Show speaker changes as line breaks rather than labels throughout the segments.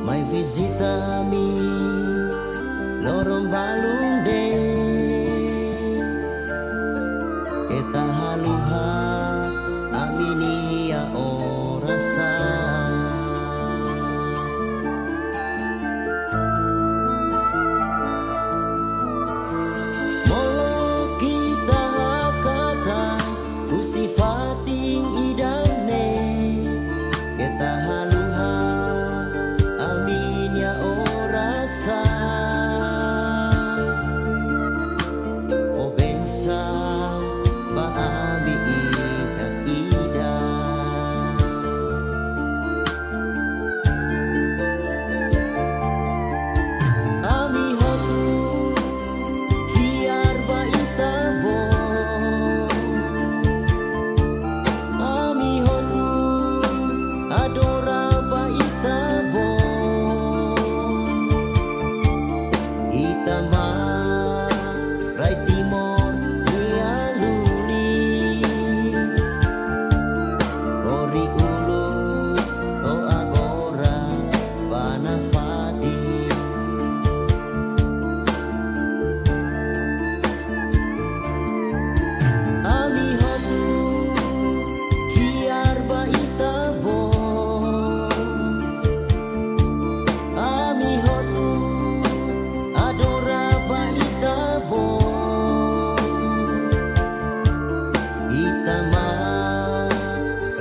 Mai visitami lorong balung de eta haluha amini ya orasa molo kita kata usifating idane eta haluha amin ya orasa o bensa baami ida ida ami hotu fiar ba itabo ami hotu adora ba itabo itama rai timor nia luli ori ulu o agora banafati ami hotu fiar ba itabo ami hotu adora ba itabo itama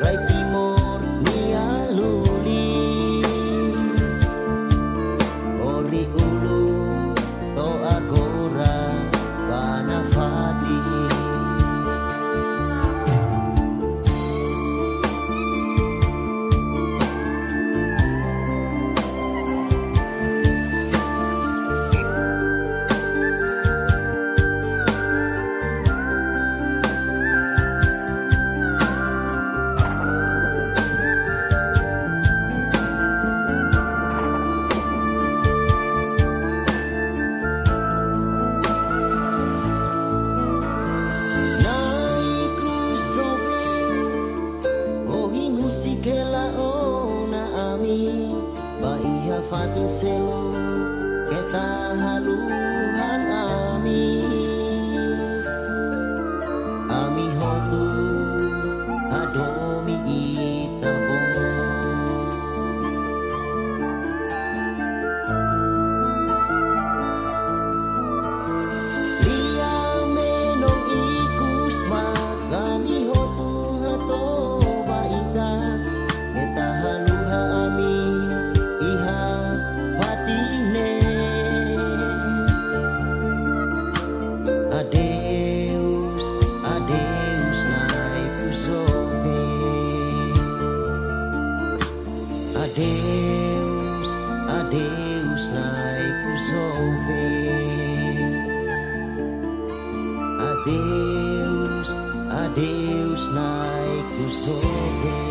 rai timor nia luli ori ulu to agora banafati Sikela ona ami Bahia fatin selo Keta haluhan ami Ami hotu adomi itabo Lia menong ikus magami hotu hato eta haluha ami iha patine adeus adeus naiku sobe adeus adeus naiku sobe adeus adeus naiku sobe